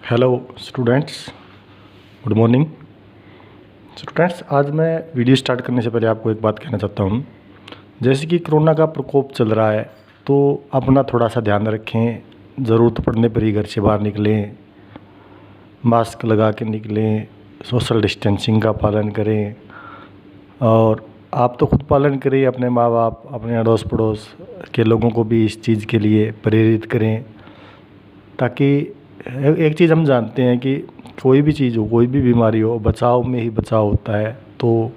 Hello students, good morning. Students, आज मैं video start करने से पहले आपको एक बात कहना चाहता हूँ। जैसे कि कोरोना का प्रकोप चल रहा है, तो अपना थोड़ा सा ध्यान रखें। ज़रूरत पड़ने पर ही घर से बाहर निकलें, मास्क लगा के निकलें, सोशल डिस्टेंसिंग का पालन करें। और आप तो खुद पालन करें, अपने माँ बाप, अपने अड़ोस पड़ोस के लोगों को भी इस चीज़ के लिए प्रेरित करें, ताकि एक चीज़ हम जानते हैं कि कोई भी चीज़ हो, कोई भी बीमारी हो, बचाव में ही बचाव होता है। तो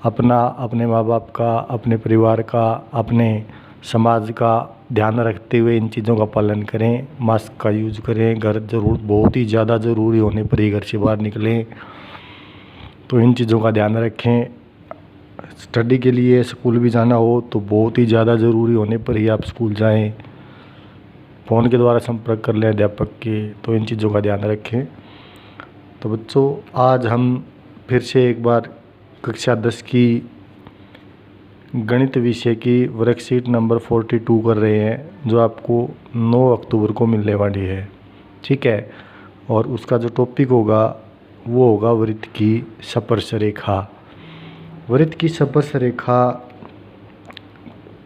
अपने माँ बाप का, अपने परिवार का, अपने समाज का ध्यान रखते हुए इन चीज़ों का पालन करें। मास्क का यूज़ करें, घर ज़रूर बहुत ही ज़्यादा ज़रूरी होने पर ही घर से बाहर निकलें। तो इन चीज़ों का ध्यान रखें। स्टडी के लिए स्कूल भी जाना हो तो बहुत ही ज़्यादा ज़रूरी होने पर ही आप स्कूल जाएं। फ़ोन के द्वारा संपर्क कर लें अध्यापक के। तो इन चीज़ों का ध्यान रखें। तो बच्चों, आज हम फिर से एक बार कक्षा 10 की गणित विषय की वर्कशीट नंबर 42 कर रहे हैं, जो आपको 9 अक्टूबर को मिलने वाली है। ठीक है। और उसका जो टॉपिक होगा वो होगा वृत्त की स्पर्श रेखा। वृत्त की स्पर्श रेखा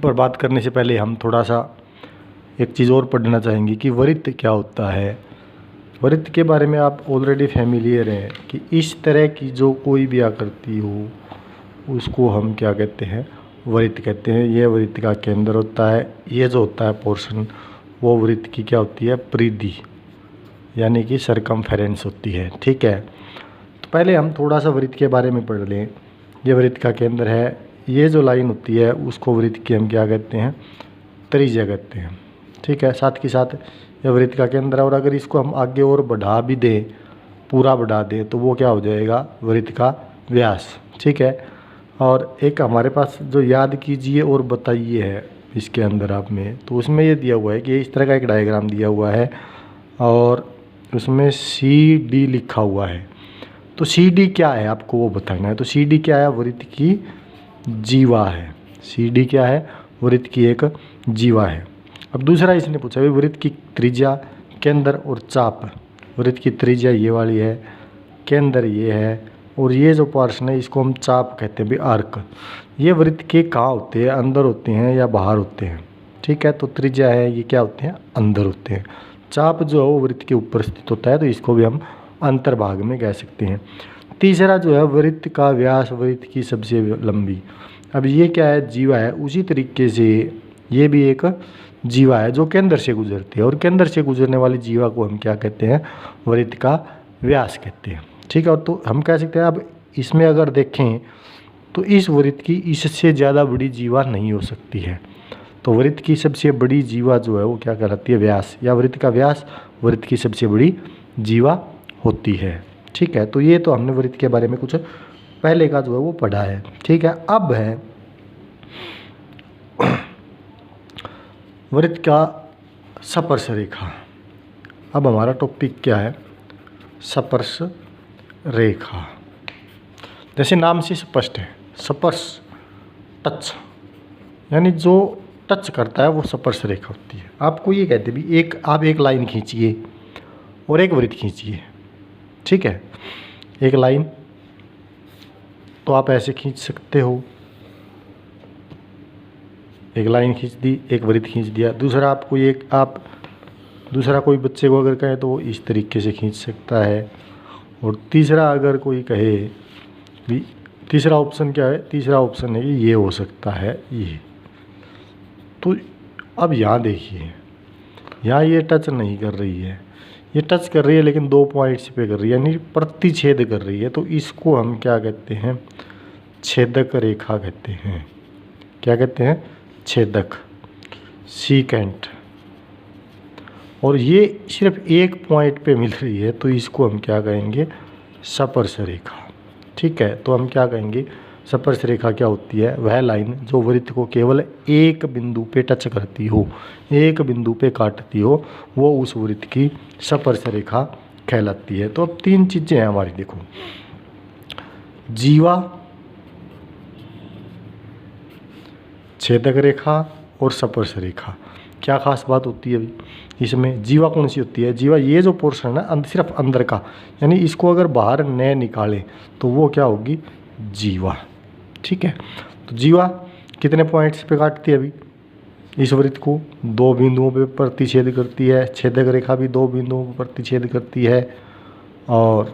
पर बात करने से पहले हम थोड़ा सा एक चीज़ और पढ़ना चाहेंगे कि वृत्त क्या होता है। वृत्त के बारे में आप ऑलरेडी फैमिलियर हैं कि इस तरह की जो कोई भी आकृति हो उसको हम क्या कहते हैं, वृत्त कहते हैं। यह वृत्त का केंद्र होता है। ये जो होता है पोर्शन, वो वृत्त की क्या होती है, परिधि, यानी कि सरकमफेरेंस होती है। ठीक है। तो पहले हम थोड़ा सा वृत्त के बारे में पढ़ लें। ये वृत्त का केंद्र है। ये जो लाइन होती है उसको वृत्त की हम क्या कहते हैं, त्रिज्या कहते हैं। ठीक है। साथ के साथ यह वृत्त का केंद्र है। और अगर इसको हम आगे और बढ़ा भी दें, पूरा बढ़ा दें, तो वो क्या हो जाएगा, वृत्त का व्यास। ठीक है। और एक हमारे पास जो याद कीजिए और बताइए है इसके अंदर आप में, तो उसमें ये दिया हुआ है कि इस तरह का एक डायग्राम दिया हुआ है और उसमें CD लिखा हुआ है। तो CD क्या है आपको वो बताना है। तो CD क्या है, वृत्त की जीवा है। CD क्या है, वृत्त की एक जीवा है। अब दूसरा इसने पूछा भाई वृत्त की त्रिज्या, केंद्र और चाप। वृत्त की त्रिज्या ये वाली है, केंद्र ये है, और ये जो पोर्शन है इसको हम चाप कहते हैं, भी आर्क। ये वृत्त के कहाँ होते हैं, अंदर होते हैं या बाहर होते हैं। ठीक है। तो त्रिज्या है, ये क्या होते हैं, अंदर होते हैं। चाप जो है वो वृत्त के ऊपर स्थित होता है, तो इसको भी हम अंतर्भाग में कह सकते हैं। तीसरा जो है वृत्त का व्यास, वृत्त की सबसे लंबी। अब ये क्या है, जीवा है। उसी तरीके से ये भी एक जीवा है जो केंद्र से गुजरती है, और केंद्र से गुजरने वाली जीवा को हम क्या कहते हैं, वृत्त का व्यास कहते हैं। ठीक है। और तो हम कह सकते हैं, अब इसमें अगर देखें तो इस वृत्त की इससे ज़्यादा बड़ी जीवा नहीं हो सकती है। तो वृत्त की सबसे बड़ी जीवा जो है वो क्या कहलाती है, व्यास, या वृत्त का व्यास वृत्त की सबसे बड़ी जीवा होती है। ठीक है। तो ये तो हमने वृत्त के बारे में कुछ पहले का जो है वो पढ़ा है। ठीक है। अब है वृत्त का स्पर्श रेखा। अब हमारा टॉपिक क्या है, स्पर्श रेखा। जैसे नाम से स्पष्ट है, स्पर्श, टच, यानी जो टच करता है वो स्पर्श रेखा होती है। आपको ये कहते भी आप एक लाइन खींचिए और एक वृत्त खींचिए। ठीक है। एक लाइन तो आप ऐसे खींच सकते हो, एक लाइन खींच दी, एक वृत्त खींच दिया। दूसरा दूसरा कोई बच्चे को अगर कहे तो वो इस तरीके से खींच सकता है। और तीसरा अगर कोई कहे भी, तीसरा ऑप्शन क्या है, तीसरा ऑप्शन है कि ये हो सकता है ये। तो अब यहाँ देखिए, यहाँ ये टच नहीं कर रही है, ये टच कर रही है लेकिन 2 पॉइंट्स पे कर रही है, यानी प्रतिच्छेद कर रही है। तो इसको हम क्या कहते हैं, छेदक रेखा कहते हैं। क्या कहते हैं, छेदक, सीकेंट। और ये सिर्फ एक पॉइंट पे मिल रही है, तो इसको हम क्या कहेंगे, स्पर्श रेखा। ठीक है। तो हम क्या कहेंगे, स्पर्श रेखा क्या होती है, वह लाइन जो वृत्त को केवल एक बिंदु पे टच करती हो, एक बिंदु पे काटती हो, वो उस वृत्त की स्पर्श रेखा कहलाती है। तो अब 3 चीज़ें हैं हमारी, देखो, जीवा, छेदक रेखा और स्पर्श रेखा। क्या खास बात होती है अभी इसमें? जीवा कौन सी होती है? जीवा ये जो पोर्शन है ना सिर्फ अंदर का, यानी इसको अगर बाहर न निकालें तो वो क्या होगी? जीवा। ठीक है, तो जीवा कितने पॉइंट्स पे काटती है अभी इस वृत्त को? 2 बिंदुओं पे प्रतिच्छेद करती है। छेदक रेखा भी 2 बिंदुओं पर प्रतिच्छेद करती है और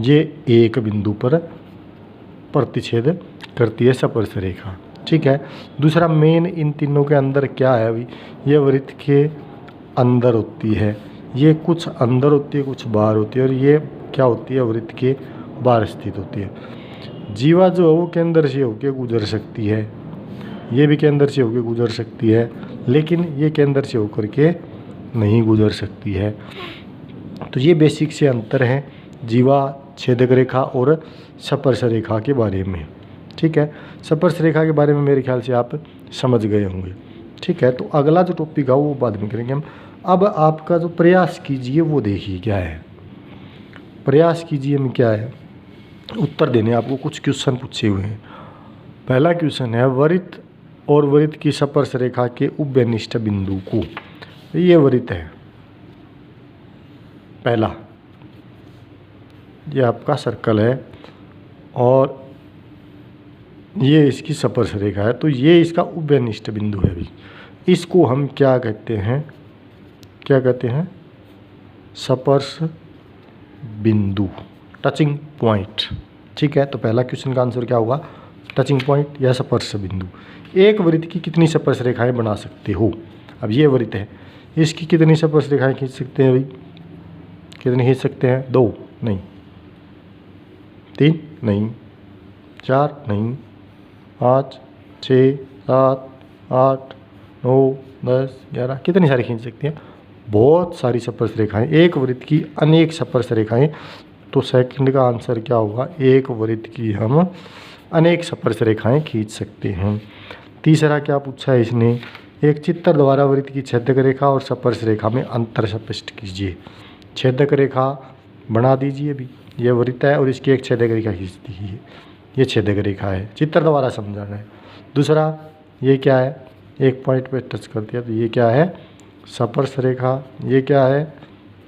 ये 1 बिंदु पर प्रतिच्छेद करती है स्पर्श रेखा। ठीक है, दूसरा मेन इन तीनों के अंदर क्या है अभी? ये वृत्त के अंदर होती है, ये कुछ अंदर होती है कुछ बाहर होती है, और ये क्या होती है? वृत्त के बाहर स्थित होती है। जीवा जो है वो केंद्र से होकर गुजर सकती है, ये भी केंद्र से होकर गुजर सकती है, लेकिन ये केंद्र से होकर के नहीं गुजर सकती है। तो ये बेसिक से अंतर है जीवा, छेदक रेखा और स्पर्श रेखा के बारे में। ठीक है, स्पर्श रेखा के बारे में मेरे ख्याल से आप समझ गए होंगे। ठीक है, तो अगला जो टॉपिक है वो बाद में करेंगे हम। अब आपका जो प्रयास कीजिए वो देखिए क्या है। प्रयास कीजिए में क्या है? उत्तर देने आपको कुछ क्वेश्चन पूछे हुए हैं। पहला क्वेश्चन है, वृत्त और वृत्त की स्पर्श रेखा के उभयनिष्ठ बिंदु को, ये वृत्त है पहला, ये आपका सर्कल है और ये इसकी स्पर्श रेखा है, तो ये इसका उभयनिष्ठ बिंदु है। अभी इसको हम क्या कहते हैं? क्या कहते हैं? स्पर्श बिंदु, टचिंग पॉइंट। ठीक है, तो पहला क्वेश्चन का आंसर क्या होगा? टचिंग पॉइंट या स्पर्श बिंदु। एक वृत्त की कितनी स्पर्श रेखाएं बना सकते हो? अब ये वृत्त है, इसकी कितनी स्पर्श रेखाएं खींच सकते हैं? अभी कितनी खींच सकते हैं? 2 नहीं, 3 नहीं, 4 नहीं, 5 6 7 8 9 10 11, कितनी सारी खींच सकते हैं? बहुत सारी स्पर्श रेखाएं। एक वृत्त की अनेक स्पर्श रेखाएं। तो सेकंड का आंसर क्या होगा? एक वृत्त की हम अनेक स्पर्श रेखाएं खींच सकते हैं। तीसरा क्या पूछा है इसने? एक चित्र द्वारा वृत्त की छेदक रेखा और स्पर्श रेखा में अंतर स्पष्ट कीजिए। छेदक रेखा बना दीजिए। अभी यह वृत्त है और इसकी एक छेदक रेखा खींच दीजिए, ये छेदक रेखा है, चित्र द्वारा समझाना है। दूसरा ये क्या है? एक पॉइंट पे टच कर दिया, तो ये क्या है? स्पर्श रेखा। ये क्या है?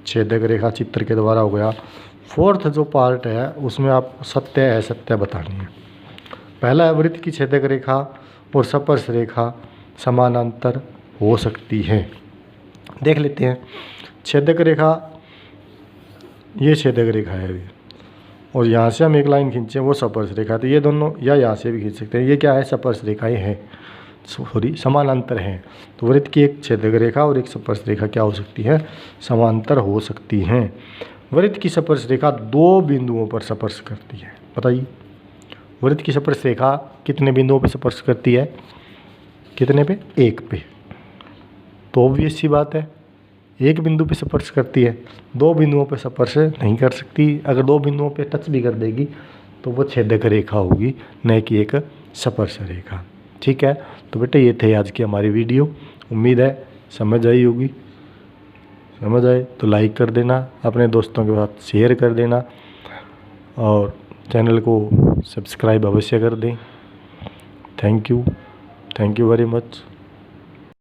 छेदक रेखा, चित्र के द्वारा हो गया। फोर्थ जो पार्ट है उसमें आपको सत्य असत्य बतानी है। पहला है, वृत्त की छेदक रेखा और स्पर्श रेखा समानांतर हो सकती है। देख लेते हैं। छेदक रेखा, ये छेदक रेखा है अभी, और यहाँ से हम एक लाइन खींचे वो स्पर्श रेखा, तो ये दोनों या यहाँ से भी खींच सकते हैं। ये क्या है? स्पर्श रेखाएं हैं, सॉरी समानांतर हैं। तो वृत्त की एक छेदक रेखा और एक स्पर्श रेखा क्या हो सकती है? समांतर हो सकती हैं। वृत्त की स्पर्श रेखा 2 बिंदुओं पर स्पर्श करती है। बताइए, वृत्त की स्पर्श रेखा कितने बिंदुओं पर स्पर्श करती है? कितने पे? 1 पे। तो ऑब्वियस सी बात है, एक बिंदु पे स्पर्श करती है, 2 बिंदुओं पे स्पर्श नहीं कर सकती। अगर 2 बिंदुओं पे टच भी कर देगी तो वो छेदक रेखा होगी, न कि एक स्पर्श रेखा। ठीक है, तो बेटा ये थे आज की हमारी वीडियो। उम्मीद है समझ आई होगी। समझ आए तो लाइक कर देना, अपने दोस्तों के साथ शेयर कर देना और चैनल को सब्सक्राइब अवश्य कर दें। Thank you very much.